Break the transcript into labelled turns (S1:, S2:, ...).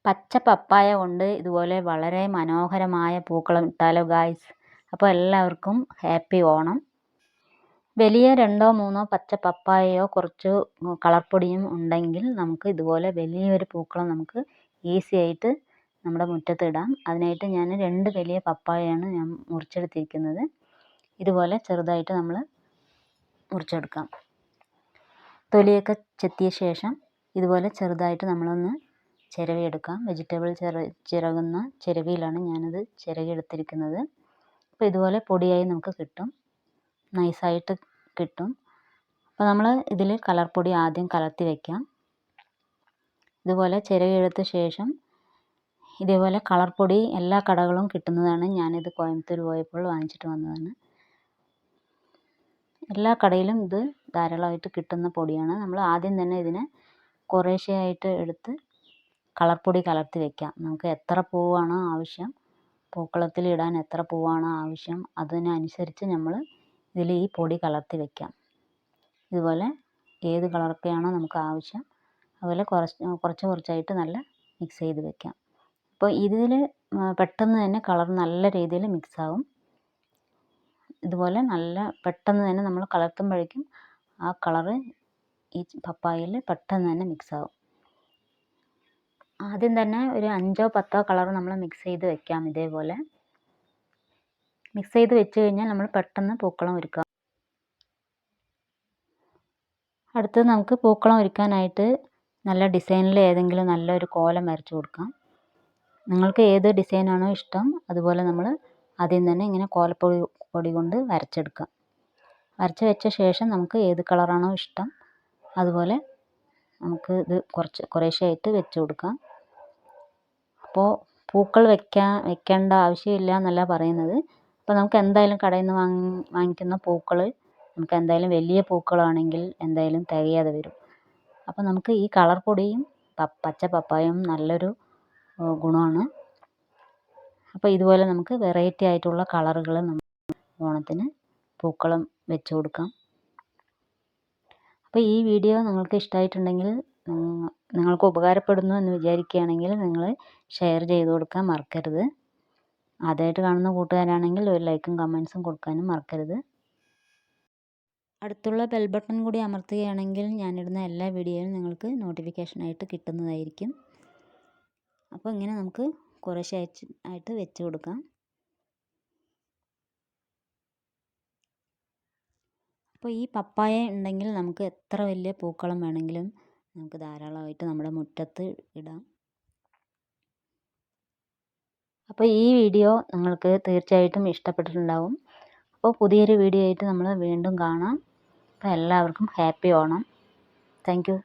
S1: പച്ച പപ്പായ കൊണ്ട് ഇതുപോലെ വളരെ മനോഹരമായ പൂക്കളം ഇട്ടാലോ ഗായ്സ്. അപ്പോൾ എല്ലാവർക്കും ഹാപ്പി ഓണം. വലിയ 2-3 പച്ച പപ്പായയോ കുറച്ച് കളർപ്പൊടിയും ഉണ്ടെങ്കിൽ നമുക്ക് ഇതുപോലെ വലിയൊരു പൂക്കളം നമുക്ക് ഈസി ആയിട്ട് നമ്മുടെ മുറ്റത്ത് ഇടാം. അതിനായിട്ട് ഞാൻ 2 വലിയ പപ്പായയാണ് ഞാൻ മുറിച്ചെടുത്തിരിക്കുന്നത്. ഇതുപോലെ ചെറുതായിട്ട് നമ്മൾ മുറിച്ചെടുക്കാം. തൊലിയൊക്കെ ചെത്തിയ ശേഷം ഇതുപോലെ ചെറുതായിട്ട് നമ്മളൊന്ന് ചിരവിയെടുക്കാം. വെജിറ്റബിൾ ചിരകുന്ന ചിരവിയിലാണ് ഞാനത് ചിരകിയെടുത്തിരിക്കുന്നത്. അപ്പോൾ ഇതുപോലെ പൊടിയായി നമുക്ക് കിട്ടും, നൈസായിട്ട് കിട്ടും. അപ്പോൾ നമ്മൾ ഇതിൽ കളർപ്പൊടി ആദ്യം കലർത്തി വയ്ക്കാം. ഇതുപോലെ ചിരകിയെടുത്ത ശേഷം ഇതേപോലെ കളർപ്പൊടി എല്ലാ കടകളും കിട്ടുന്നതാണ്. ഞാനിത് കോയമ്പത്തൂർ പോയപ്പോൾ വാങ്ങിച്ചിട്ട് വന്നതാണ്. എല്ലാ കടയിലും ഇത് ധാരാളമായിട്ട് കിട്ടുന്ന പൊടിയാണ്. നമ്മൾ ആദ്യം തന്നെ ഇതിനെ കുറേശ്ശെയായിട്ട് എടുത്ത് കളർപ്പൊടി കലർത്തി വയ്ക്കാം. നമുക്ക് എത്ര പൂവാണോ ആവശ്യം, പൂക്കളത്തിൽ ഇടാൻ എത്ര പൂവാണോ ആവശ്യം, അതിനനുസരിച്ച് നമ്മൾ ഇതിൽ ഈ പൊടി കലർത്തി വയ്ക്കാം. ഇതുപോലെ ഏത് കളറൊക്കെയാണോ നമുക്ക് ആവശ്യം അതുപോലെ കുറച്ചായിട്ട് നല്ല മിക്സ് ചെയ്ത് വയ്ക്കാം. അപ്പോൾ ഇതിൽ പെട്ടെന്ന് തന്നെ കളർ നല്ല രീതിയിൽ മിക്സാവും. ഇതുപോലെ നല്ല പെട്ടെന്ന് തന്നെ നമ്മൾ കലർത്തുമ്പോഴേക്കും ആ കളറ് ഈ പപ്പായയിൽ പെട്ടെന്ന് തന്നെ മിക്സാവും. ആദ്യം തന്നെ ഒരു 5-10 കളർ നമ്മൾ മിക്സ് ചെയ്ത് വെക്കാം. ഇതേപോലെ മിക്സ് ചെയ്ത് വെച്ച് കഴിഞ്ഞാൽ നമ്മൾ പെട്ടെന്ന് പൂക്കളം ഒരുക്കാം. അടുത്തത് നമുക്ക് പൂക്കളം ഒരുക്കാനായിട്ട് നല്ല ഡിസൈനിൽ ഏതെങ്കിലും നല്ലൊരു കോലം വരച്ചു കൊടുക്കാം. നിങ്ങൾക്ക് ഏത് ഡിസൈനാണോ ഇഷ്ടം അതുപോലെ നമ്മൾ ആദ്യം തന്നെ ഇങ്ങനെ കോലപ്പൊടി കൊണ്ട് വരച്ചെടുക്കാം. വരച്ച് വെച്ച ശേഷം നമുക്ക് ഏത് കളറാണോ ഇഷ്ടം അതുപോലെ നമുക്ക് ഇത് കുറേശ്ശെയായിട്ട് വെച്ച് കൊടുക്കാം. അപ്പോൾ പൂക്കൾ വെക്കേണ്ട ആവശ്യമില്ല എന്നല്ല പറയുന്നത്. അപ്പോൾ നമുക്ക് എന്തായാലും കടയിൽ നിന്ന് വാങ്ങിക്കുന്ന പൂക്കൾ നമുക്ക് എന്തായാലും വലിയ പൂക്കളാണെങ്കിൽ എന്തായാലും തികയാതെ വരും. അപ്പോൾ നമുക്ക് ഈ കളർ പൊടിയും പച്ച പപ്പായയും നല്ലൊരു ഗുണമാണ്. അപ്പോൾ ഇതുപോലെ നമുക്ക് വെറൈറ്റി ആയിട്ടുള്ള കളറുകൾ ഓണത്തിന് പൂക്കളം വെച്ച് കൊടുക്കാം. അപ്പോൾ ഈ വീഡിയോ നിങ്ങൾക്ക് ഇഷ്ടമായിട്ടുണ്ടെങ്കിൽ, നിങ്ങൾക്ക് ഉപകാരപ്പെടുന്നു എന്ന് വിചാരിക്കുകയാണെങ്കിൽ നിങ്ങൾ ഷെയർ ചെയ്ത് കൊടുക്കാൻ മറക്കരുത്. ആദ്യമായിട്ട് കാണുന്ന കൂട്ടുകാരാണെങ്കിൽ ഒരു ലൈക്കും കമൻസും കൊടുക്കാനും മറക്കരുത്. അടുത്തുള്ള ബെൽ ബട്ടൺ കൂടി അമർത്തുകയാണെങ്കിൽ ഞാനിടുന്ന എല്ലാ വീഡിയോയും നിങ്ങൾക്ക് നോട്ടിഫിക്കേഷനായിട്ട് കിട്ടുന്നതായിരിക്കും. അപ്പോൾ ഇങ്ങനെ നമുക്ക് കുറേശ്ശെയായിട്ട് വെച്ച് കൊടുക്കാം. അപ്പോൾ ഈ പപ്പായ ഉണ്ടെങ്കിൽ നമുക്ക് എത്ര വലിയ പൂക്കളം വേണമെങ്കിലും നമുക്ക് ധാരാളമായിട്ട് നമ്മുടെ മുറ്റത്ത് ഇടാം. അപ്പോൾ ഈ വീഡിയോ നിങ്ങൾക്ക് തീർച്ചയായിട്ടും ഇഷ്ടപ്പെട്ടിട്ടുണ്ടാവും. അപ്പോൾ പുതിയൊരു വീഡിയോ ആയിട്ട് നമ്മൾ വീണ്ടും കാണാം. അപ്പോൾ എല്ലാവർക്കും ഹാപ്പി ഓണം. Thank you.